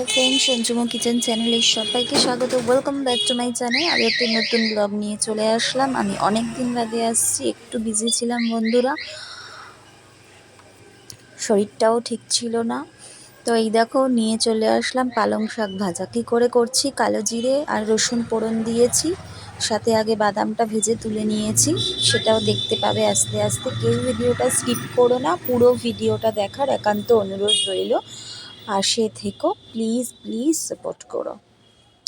Hello friends, সঞ্জুমো kitchen চ্যানেলে সবাইকে স্বাগত। Welcome back to my channel. আমি একটি নতুন ব্লগ নিয়ে চলে আসলাম। আমি অনেক দিন বাদে আসছি, একটু বিজি ছিলাম বন্ধুরা, শরীরটাও ঠিক ছিল না। তো এই দেখো নিয়ে চলে আসলাম পালং শাক ভাজা। কী করে করছি, কালো জিরে আর রসুন ফোড়ন দিয়েছি, সাথে আগে বাদামটা ভেজে তুলে নিয়েছি, সেটাও দেখতে পাবে আস্তে আস্তে। কেউ ভিডিওটা স্কিপ করো না, পুরো ভিডিওটা দেখার একান্ত অনুরোধ রইল। পাশে থেকো, প্লিজ প্লিজ সাপোর্ট করো।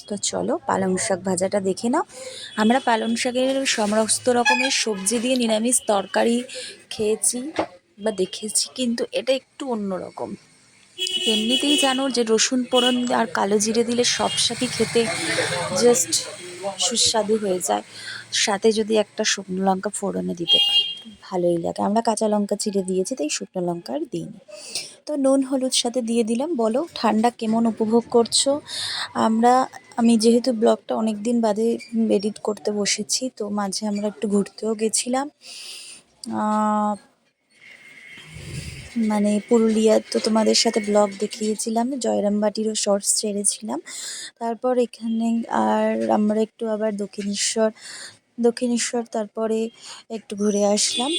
তো চলো পালং শাক ভাজাটা দেখে নাও। আমরা পালং শাকের সমস্ত রকমের সবজি দিয়ে নিরামিষ তরকারি খেয়েছি বা দেখেছি, কিন্তু এটা একটু অন্যরকম। এমনিতেই জানো যে রসুন ফোড়ন আর কালো জিরে দিলে সব শাকই খেতে জাস্ট সুস্বাদু হয়ে যায়। সাথে যদি একটা শুকনো লঙ্কা ফোড়নে দিতে পারি ভালোই লাগে। আমরা কাঁচা লঙ্কা চিড়ে দিয়েছি, তাই শুকনো লঙ্কা আর দিইনি। তো নুন হলুদ সাথে দিয়ে দিলাম। বলো ঠান্ডা কেমন উপভোগ করছো? আমি যেহেতু ব্লগটা অনেক দিন বাদে এডিট করতে বসেছি, তো মাঝে আমরা একটু ঘুরতেও গেছিলাম। মানে পুরুলিয়া তো তোমাদের সাথে ব্লগ দেখিয়েছিলাম, জয়রামবাটিরও শর্টস ছেড়েছিলাম। তারপর এখানে আর আমরা একটু আবার দক্ষিণেশ্বর তারপরে একটু ঘুরে আসলাম।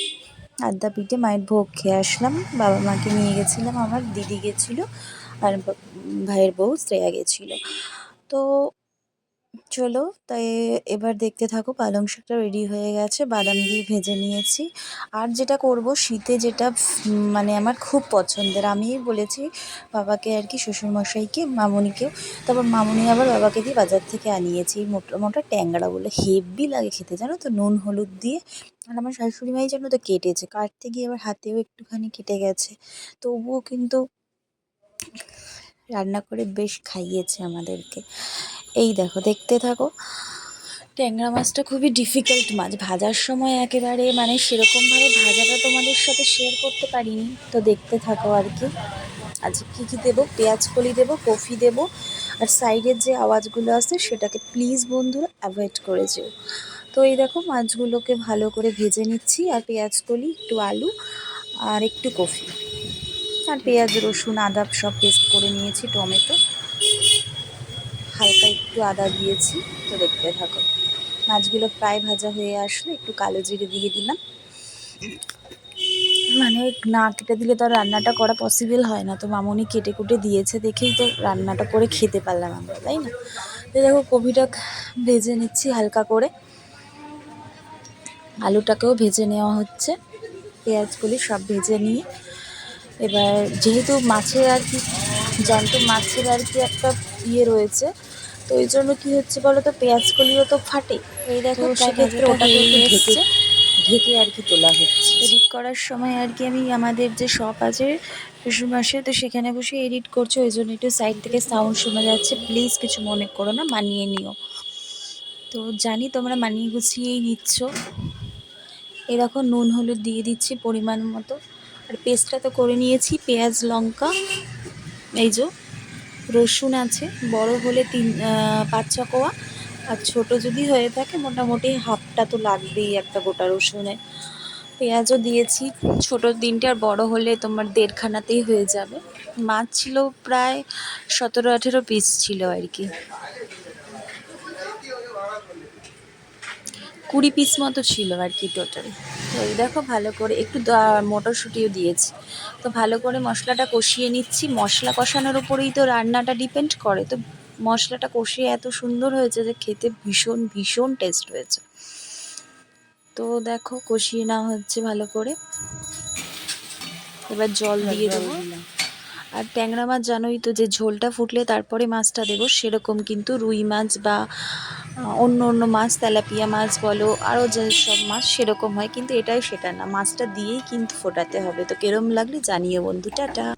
আদ্যাপীঠে মায়ের ভোগ খেয়ে আসলাম। বাবা মাকে নিয়ে গেছিলাম, আমার দিদি গেছিলো আর ভাইয়ের বউ শ্রেয়া গেছিলো। তো চলো তাই এবার দেখতে থাকো। পালং শাকটা রেডি হয়ে গেছে, বাদাম দিয়ে ভেজে নিয়েছি। আর যেটা করব শীতে, যেটা মানে আমার খুব পছন্দের, আমিই বলেছি বাবাকে আর কি, শ্বশুরমশাইকে, মামুনিকেও। তারপর মামুনি আবার বাবাকে দিয়ে বাজার থেকে আনিয়েছি মোটা মোটা ট্যাংরা বলে, হেভি লাগে খেতে জানো তো, নুন হলুদ দিয়ে। আর আমার শাশুড়ি মাই যেন তো কেটেছে, কাটতে গিয়ে আবার হাতেও একটুখানি কেটে গেছে, তবুও কিন্তু রান্না করে বেশ খাইয়েছে আমাদেরকে। এই দেখো দেখতে থাকো। ট্যাংরা মাছটা খুবই ডিফিকাল্ট মাছ ভাজার সময়, একেবারে মানে সেরকমভাবে ভাজাটা তোমাদের সাথে শেয়ার করতে পারিনি। তো দেখতে থাকো আর কি। আজ কী কী দেবো, পেঁয়াজ কলি দেবো, কফি দেবো, আর সাইডের যে আওয়াজগুলো আছে সেটাকে প্লিজ বন্ধুরা অ্যাভয়েড করে যেও। তো এই দেখো মাছগুলোকে ভালো করে ভেজে নিচ্ছি, আর পেঁয়াজ কলি, একটু আলু আর একটু কফি, আর পেঁয়াজ রসুন আদা সব পেস্ট করে নিয়েছি, টমেটো, হালকা একটু আদা দিয়েছি। তো দেখতে থাকো। মাছগুলো প্রায় ভাজা হয়ে আসলে একটু কালো জিরে দিয়ে দিলাম। মানে না কেটে দিলে তো আর রান্নাটা করা পসিবল হয় না, তো মামুনি কেটে কুটে দিয়েছে দেখেই তো রান্নাটা করে খেতে পারলাম আমরা, তাই না? তো দেখো কপিটা ভেজে নিচ্ছি হালকা করে, আলুটাকেও ভেজে নেওয়া হচ্ছে, পেঁয়াজগুলি সব ভেজে নিয়ে এবার যেহেতু মাছের আর কি, জ্যান্ত মাছের আর কি একটা রয়েছে, তো এই জন্য কী হচ্ছে বলো তো, পেঁয়াজকলিও তো ফাটে। এই দেখো সেক্ষেত্রে ওটাকে একটু ঢেকে ঢেকে আর কি তোলা হচ্ছে। এডিট করার সময় আর কি আমি আমাদের যে শপ আছে শ্বশুরমশাই, তো সেখানে বসে এডিট করছে, ওই জন্য একটু সাইড থেকে সাউন্ড শোনা যাচ্ছে, প্লিজ কিছু মনে করো না, মানিয়ে নিও। তো জানি তোমরা মানিয়ে গুছিয়েই নিচ্ছ। এরকম নুন হলুদ দিয়ে দিচ্ছি পরিমাণ মতো। আর পেস্টটা তো করে নিয়েছি, পেঁয়াজ লঙ্কা, এই যে রসুন আছে, বড় হলে 5-6 কোয়া, আর ছোট যদি হয়ে থাকে মোটামুটি হাফটা তো লাগবেই একটা গোটা রসুনে। পেঁয়াজও দিয়েছি, ছোট 3টে, আর বড় হলে তোমার 1.5খানাতেই হয়ে যাবে। মাছ ছিল প্রায় 17-18 পিস ছিল আর কি, 20 পিস মতো ছিল আর কি টোটাল। তো এই দেখো ভালো করে একটু মটরশুঁটিও দিয়েছি। তো ভালো করে মশলাটা কষিয়ে নিচ্ছি। মশলা কষানোর উপরেই তো রান্নাটা ডিপেন্ড করে। তো মশলাটা কষিয়ে এত সুন্দর হয়েছে যে খেতে ভীষণ ভীষণ টেস্ট হয়েছে। তো দেখো কষিয়ে নেওয়া হচ্ছে ভালো করে, এবার জল দিয়ে দেবো। আর ট্যাংরা মাছ জানোই তো, যে ঝোলটা ফুটলে তারপরে মাছটা দেবো, সেরকম কিন্তু রুই মাছ বা অন্য অন্য মাছ, তেলাপিয়া মাছ বলো, আরও যেসব মাছ সেরকম হয়, কিন্তু এটাই সেটা না, মাছটা দিয়েই কিন্তু ফোটাতে হবে। তো কেরম লাগলে জানিও বন্ধু, টাটা।